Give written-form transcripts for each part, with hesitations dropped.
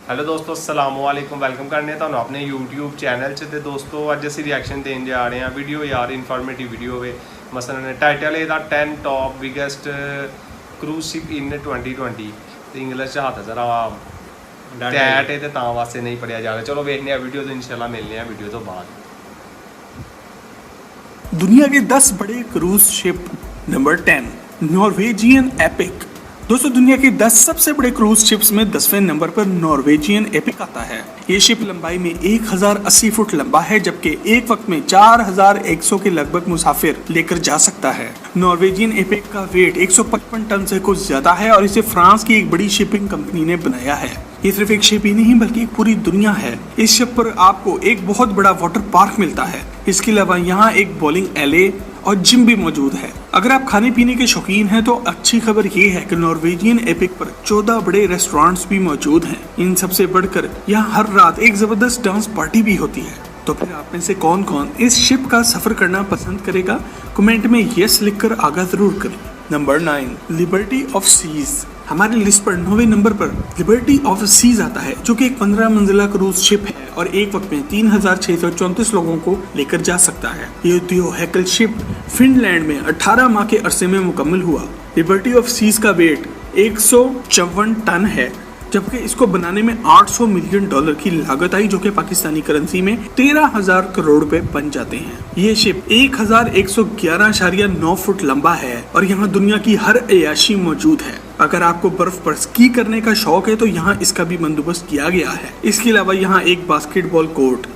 Hello दोस्तों, अस्सलाम वालेकुम। वेलकम करने ਤੁਹਾਨੂੰ ਆਪਣੇ YouTube ਚੈਨਲ 'ਚ। ਤੇ ਦੋਸਤੋ ਅੱਜ ਅਸੀਂ ਰਿਐਕਸ਼ਨ ਦੇਣ ਜਾ ਰਹੇ ਹਾਂ ਵੀਡੀਓ ਯਾਰ ਇਨਫੋਰਮੇਟਿਵ ਵੀਡੀਓ ਹੋਵੇ। ਮਸਲਨ ਟਾਈਟਲ ਇਹਦਾ 10 ਟੌਪ ਬਿਗੇਸਟ ਕਰੂਜ਼ ਸ਼ਿਪ ਇਨ 2020 ਤੇ ਇੰਗਲਿਸ਼ 'ਚ ਹੱਥ ਜ਼ਰਾ ਟੈਟ ਹੈ ਤੇ ਤਾਂ ਵਾਸਤੇ ਨਹੀਂ ਪੜਿਆ ਜਾ ਰਿਹਾ। ਚਲੋ ਵੇਖਦੇ ਹਾਂ ਵੀਡੀਓ, ਤੇ ਇਨਸ਼ਾਅੱਲਾ ਮਿਲਨੇ ਆ वीडियो तो बाद। दुनिया के 10 बड़े cruise ship. Number 10, Norwegian epic. दोस्तों दुनिया के 10 सबसे बड़े क्रूज शिप्स में 10वें नंबर पर नॉर्वेजियन एपिक आता है। ये शिप लंबाई में 1080 फुट लंबा है, जबकि एक वक्त में 4100 के लगभग मुसाफिर लेकर जा सकता है। नॉर्वेजियन एपिक का वेट 155 टन से कुछ ज्यादा है और इसे फ्रांस की एक बड़ी शिपिंग कंपनी ने बनाया है। ये सिर्फ एक शिप ही नहीं बल्कि एक पूरी दुनिया है। इस शिप पर आपको एक बहुत बड़ा वाटर पार्क मिलता है। इसके अलावा यहाँ एक बॉलिंग एले और जिम भी मौजूद है। अगर आप खाने पीने के शौकीन हैं तो अच्छी खबर ये है कि नॉर्वेजियन एपिक पर 14 बड़े रेस्टोरेंट्स भी मौजूद हैं। इन सबसे बढ़कर यहाँ हर रात एक जबरदस्त डांस पार्टी भी होती है। तो फिर आप में से कौन कौन इस शिप का सफर करना पसंद करेगा? कमेंट में यस लिखकर आगाह जरूर करें। Number 9, Liberty of Seas. हमारी लिस्ट पर 9वें नंबर पर लिबर्टी ऑफ सीज आता है, जो कि एक 15 मंजिला क्रूज शिप है और एक वक्त में 3634 लोगों को लेकर जा सकता है। ये हैकल शिप फिनलैंड में 18 माह के अरसे में मुकम्मल हुआ। लिबर्टी ऑफ सीज का वेट 154 टन है, जबकि इसको बनाने में $800 मिलियन की लागत आई, जो कि पाकिस्तानी करेंसी में 13,000 करोड़ रुपए बन जाते हैं। ये शिप 1111.9 फुट लंबा है और यहाँ दुनिया की हर अयाशी मौजूद है। अगर आपको बर्फ पर स्की करने का शौक है तो यहाँ इसका भी बंदोबस्त किया गया है। इसके अलावा यहाँ एक बास्केटबॉल कोर्ट,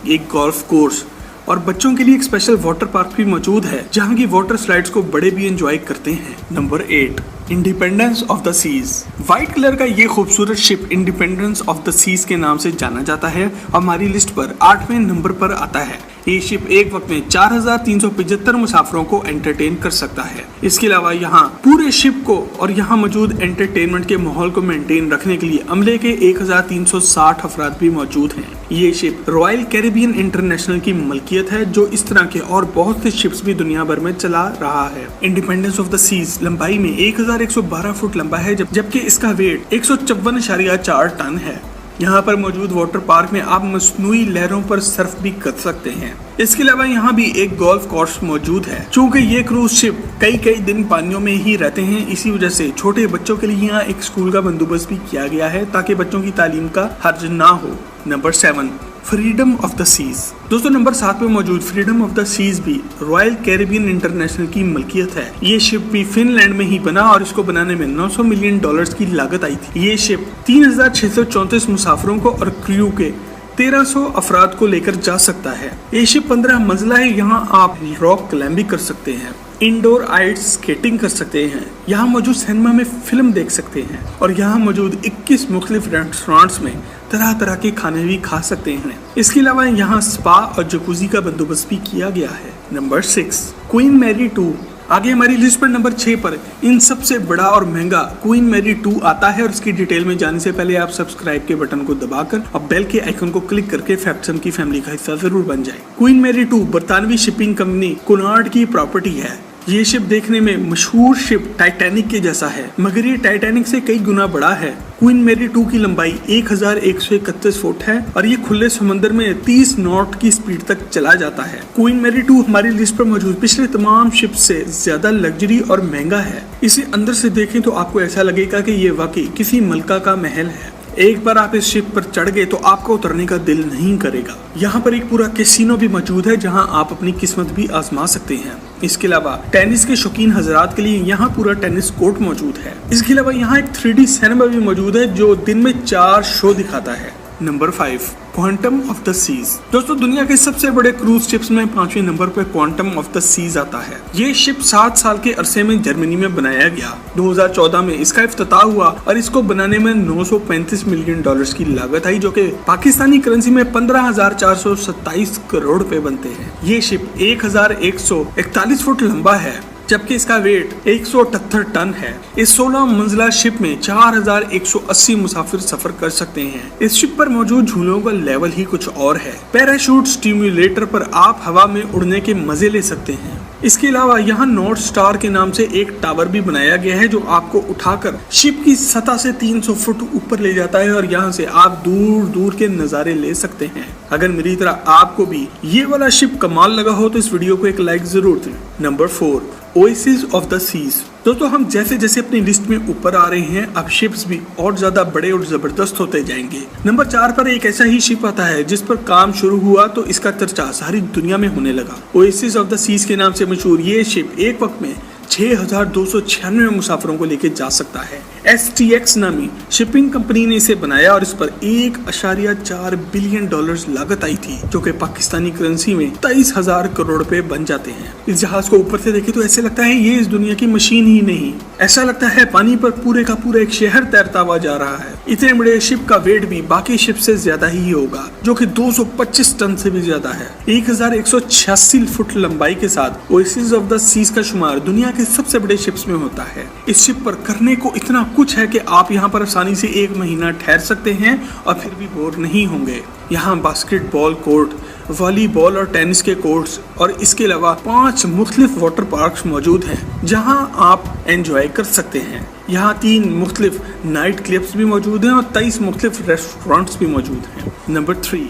एक गोल्फ कोर्स और बच्चों के लिए एक स्पेशल वाटर पार्क भी मौजूद है, जहाँ की वाटर स्लाइड्स को बड़े भी एंजॉय करते हैं। Number 8, Independence of the Seas. White colour का ये खूबसूरत ship Independence of the Seas के नाम से जाना जाता है और हमारी लिस्ट पर 8वें नंबर पर आता है। ये शिप एक वक्त में 4375 मुसाफिरों को एंटरटेन कर सकता है। इसके अलावा यहाँ पूरे शिप को और यहाँ मौजूद एंटरटेनमेंट के माहौल को मेंटेन रखने के लिए अमले के 1360 अफराद भी मौजूद हैं। ये शिप रॉयल कैरिबियन इंटरनेशनल की मलकियत है, जो इस तरह के और बहुत से शिप्स भी दुनिया भर में चला रहा है। इंडिपेंडेंस ऑफ द सीज लंबाई में 1112 फुट लंबा है, जबकि इसका वेट 154.4 टन है। यहाँ पर मौजूद वाटर पार्क में आप मस्नूई लहरों पर सर्फ भी कर सकते हैं। इसके अलावा यहाँ भी एक गोल्फ कोर्स मौजूद है। चूँकि ये क्रूज शिप कई दिन पानियों में ही रहते हैं, इसी वजह से छोटे बच्चों के लिए यहाँ एक स्कूल का बंदोबस्त भी किया गया है, ताकि बच्चों की तालीम का हर्ज ना हो। Number 7, Freedom of the Seas. दोस्तों नंबर 7 में मौजूद फ्रीडम ऑफ द सीज भी रॉयल कैरिबियन इंटरनेशनल की मलकियत है। ये शिप भी फिनलैंड में ही बना और इसको बनाने में $900 मिलियन की लागत आई थी। ये शिप 3634 मुसाफिरों को और क्रू के 1300 अफराद को लेकर जा सकता है। ये शिप 15 मंजिला है। यहाँ आप रॉक क्लाइंबिंग कर सकते हैं, इंडोर आइस स्केटिंग कर सकते हैं, यहाँ मौजूद सिनेमा में फिल्म देख सकते हैं और यहाँ मौजूद 21 मुख्तलिफ रेस्टोरेंट्स में तरह तरह के खाने भी खा सकते हैं। इसके अलावा यहाँ स्पा और जकूजी का बंदोबस्त भी किया गया है। Number 6, Queen Mary 2। आगे हमारी लिस्ट पर नंबर 6 पर इन सबसे बड़ा और महंगा क्वीन मैरी 2 आता है और इसकी डिटेल में जाने से पहले आप सब्सक्राइब के बटन को दबाकर और बेल के आइकन को क्लिक करके फैक्टसन की फैमिली का हिस्सा जरूर बन जाए। क्वीन मैरी 2 बरतानवी शिपिंग कंपनी कुनार्ड की प्रॉपर्टी है। ये शिप देखने में मशहूर शिप टाइटैनिक के जैसा है, मगर ये टाइटैनिक से कई गुना बड़ा है। क्वीन मैरी 2 की लंबाई 1131 फुट है और ये खुले समंदर में 30 नॉट की स्पीड तक चला जाता है। क्वीन मैरी 2 हमारी लिस्ट पर मौजूद पिछले तमाम शिप से ज्यादा लग्जरी और महंगा है। इसे अंदर से देखें तो आपको ऐसा लगेगा कि ये वाकई किसी मलका का महल है। एक बार आप इस शिप पर चढ़ गए तो आपको उतरने का दिल नहीं करेगा। यहाँ पर एक पूरा कैसीनो भी मौजूद है, जहाँ आप अपनी किस्मत भी आजमा सकते हैं। इसके अलावा टेनिस के शौकीन हजरात के लिए यहाँ पूरा टेनिस कोर्ट मौजूद है। इसके अलावा यहाँ एक 3D सिनेमा भी मौजूद है, जो दिन में 4 शो दिखाता है। Number 5, Quantum of the Seas. दोस्तों दुनिया के सबसे बड़े क्रूज शिप्स में 5वें नंबर पर क्वांटम ऑफ द सीज आता है। ये शिप 7 साल के अरसे में जर्मनी में बनाया गया। 2014 में इसका इफ्तिताह हुआ और इसको बनाने में $935 मिलियन की लागत आई, जो कि पाकिस्तानी करेंसी में 15,427 करोड़ रुपए बनते हैं। ये शिप 1141 फुट लंबा है, जबकि इसका वेट 178 टन है। इस 16 मंजिला शिप में 4180 मुसाफिर सफर कर सकते हैं। इस शिप पर मौजूद झूलों का लेवल ही कुछ और है। पैराशूट स्टिम्युलेटर पर आप हवा में उड़ने के मजे ले सकते हैं। इसके अलावा यहाँ नॉर्थ स्टार के नाम से एक टावर भी बनाया गया है जो आपको उठाकर शिप की सतह से 300 फुट ऊपर ले जाता है और यहाँ से आप दूर दूर के नज़ारे ले सकते हैं। अगर मेरी तरह आपको भी ये वाला शिप कमाल लगा हो तो इस वीडियो को एक लाइक जरूर दें। Number 4, Oasis of the Seas. दोस्तों हम जैसे जैसे अपनी लिस्ट में ऊपर आ रहे हैं अब शिप्स भी और ज्यादा बड़े और जबरदस्त होते जाएंगे। नंबर 4 पर एक ऐसा ही शिप आता है जिस पर काम शुरू हुआ तो इसका चर्चा सारी दुनिया में होने लगा। ओएसिस ऑफ द सीज के नाम से मशहूर ये शिप एक वक्त में 6,296 मुसाफिरों को लेकर जा सकता है। STX नामी शिपिंग कंपनी ने इसे बनाया और इस पर 1.4 बिलियन डॉलर्स लागत आई थी जो कि पाकिस्तानी करेंसी में 23,000 करोड़ रुपए बन जाते हैं। इस जहाज को ऊपर से देखे तो ऐसे लगता है ये इस दुनिया की मशीन ही नहीं, ऐसा लगता है पानी पर पूरे का पूरा एक शहर तैरता हुआ जा रहा है। इतने बड़े शिप का वेट भी बाकी शिप से ज्यादा ही होगा जो कि 225 टन से भी ज्यादा है। 1186 फुट लंबाई के साथ ओएसिस ऑफ द सीज का शुमार दुनिया के सबसे बड़े शिप्स में होता है। इस शिप पर करने को इतना कुछ है कि आप यहाँ पर आसानी से 1 महीना ठहर सकते हैं और फिर भी बोर नहीं होंगे। यहाँ बास्केटबॉल कोर्ट, वॉलीबॉल और टेनिस के कोर्ट्स और इसके अलावा 5 मुख्तलिफ वाटर पार्क्स मौजूद हैं जहां आप एंजॉय कर सकते हैं। यहाँ 3 मुख्तलिफ नाइट क्लब्स भी मौजूद हैं और 23 मुख्तलिफ रेस्टोरेंट्स भी मौजूद हैं। Number 3,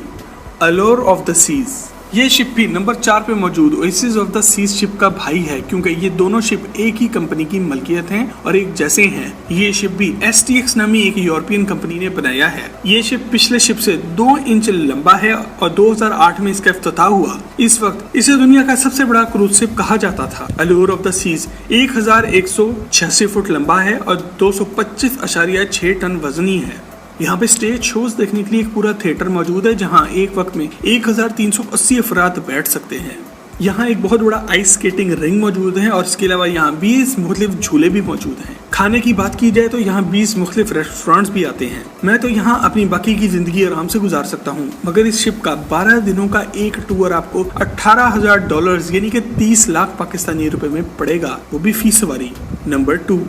Allure of the Seas. ये शिप भी नंबर 4 पे मौजूद Oasis of the Seas ship का भाई है क्योंकि ये दोनों शिप एक ही कंपनी की मलकियत हैं और एक जैसे हैं। ये शिप भी STX नामी एक यूरोपियन कंपनी ने बनाया है। ये शिप पिछले शिप से 2 इंच लंबा है और 2008 में इसका इफ्तिताह हुआ। इस वक्त इसे दुनिया का सबसे बड़ा क्रूज शिप कहा जाता था। Allure of the seize 1186 foot लंबा है और 225.6 टन वजनी है। यहाँ पे स्टेज शोज देखने के लिए एक पूरा थिएटर मौजूद है जहाँ एक वक्त में 1380 अफराद बैठ सकते हैं। यहाँ एक बहुत बड़ा आइस स्केटिंग रिंग मौजूद है और इसके अलावा यहाँ 20 मुख्तलिफ झूले भी मौजूद हैं। खाने की बात की जाए तो यहाँ 20 मुख्तलिफ रेस्टोरेंट्स भी आते हैं। मैं तो यहाँ अपनी बाकी की जिंदगी आराम से गुजार सकता हूँ मगर इस शिप का 12 दिनों का एक टूर आपको 18,000 डॉलर्स यानी कि 30 लाख पाकिस्तानी रुपए में पड़ेगा, वो भी फी सवारी। Number 2,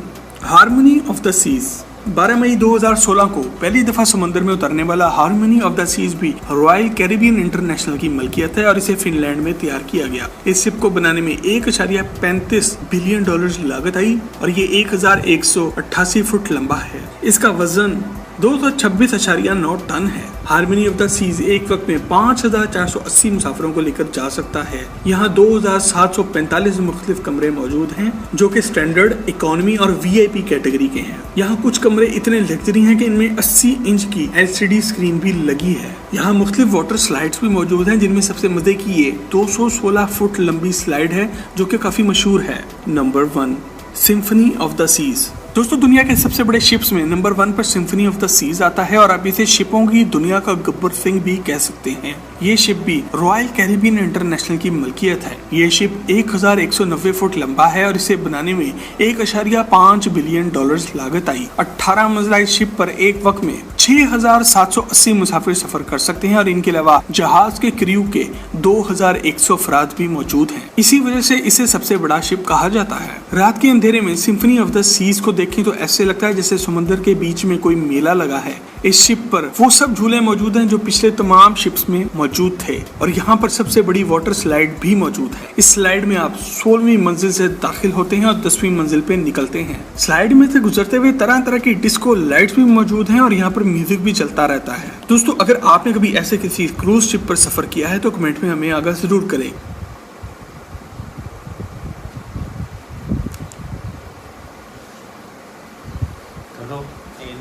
Harmony of the Seas. 12 मई 2016 को पहली दफा समंदर में उतरने वाला हार्मनी ऑफ द सीज भी रॉयल कैरिबियन इंटरनेशनल की मलकियत है और इसे फिनलैंड में तैयार किया गया। इस शिप को बनाने में 1.35 बिलियन डॉलर्स लागत आई और ये 1188 फुट लंबा है। इसका वजन 226.9 टन है। हार्मनी ऑफ द सीज एक वक्त में 5,480 मुसाफिरों को लेकर जा सकता है। यहाँ 2,745 मुख्तलिफ कमरे मौजूद हैं जो कि स्टैंडर्ड, इकोनॉमी और VIP कैटेगरी के हैं। यहाँ कुछ कमरे इतने लग्जरी हैं कि इनमें 80 इंच की LCD स्क्रीन भी लगी है। यहाँ मुख्तलिफ वाटर स्लाइड्स भी मौजूद हैं जिनमें सबसे मजे की ये 216 फुट लंबी स्लाइड है जो कि काफी मशहूर है। Number 1, Symphony of the Seas. दोस्तों दुनिया के सबसे बड़े शिप्स में नंबर 1 पर सिम्फनी ऑफ द सीज आता है और आप इसे शिपों की दुनिया का गब्बर सिंह भी कह सकते हैं। ये शिप भी रॉयल कैरिबियन इंटरनेशनल की मलकियत है। ये शिप 1190 फुट लंबा है और इसे बनाने में 1.5 बिलियन डॉलर्स लागत आई। 18 मंजिला इस शिप पर एक वक्त में 6,780 मुसाफिर सफर कर सकते हैं और इनके अलावा जहाज के क्रू के 2,100 अफराद भी मौजूद हैं। इसी वजह से इसे सबसे बड़ा शिप कहा जाता है। रात के अंधेरे में सिम्फनी ऑफ द सीज को देखें तो ऐसे लगता है जैसे समुद्र के बीच में कोई मेला लगा है। इस शिप पर वो सब झूले मौजूद हैं जो पिछले तमाम शिप्स में मौजूद थे और यहाँ पर सबसे बड़ी वाटर स्लाइड भी मौजूद है। इस स्लाइड में आप 16वीं मंजिल से दाखिल होते हैं और 10वीं मंजिल पे निकलते हैं। स्लाइड में से गुजरते हुए तरह तरह की डिस्को लाइट्स भी मौजूद हैं और यहाँ पर म्यूजिक भी चलता रहता है। दोस्तों अगर आपने कभी ऐसे किसी क्रूज शिप पर सफर किया है तो कमेंट में हमें आगाह जरूर करें।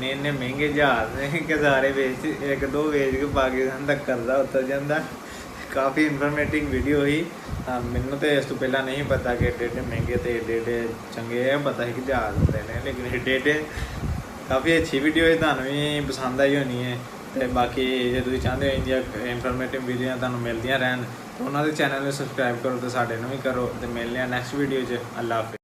इन्ने महंगे जहाज ने कि सारे बेच 1-2 बेच के पाकिस्तान तक कर्जा उतर जाता। काफ़ी इन्फॉर्मेटिव वीडियो हुई। मैनू तो इस तो पहला नहीं पता कि एडे महंगे तो एडे चंगे है, पता है कि जहाज होते हैं लेकिन एडे काफ़ी अच्छी वीडियो है, तुहानू भी पसंद आई होनी है। तो बाकी जो तुम चाहते हो इंडिया इन्फॉर्मेटिव वीडियो तुहानू मिलदियां रहन तो उन्होंने चैनल में सबसक्राइब करो तो साडे नूं भी करो। तो मिलने नैक्सट वीडियो च। अल्लाह हाफिज़।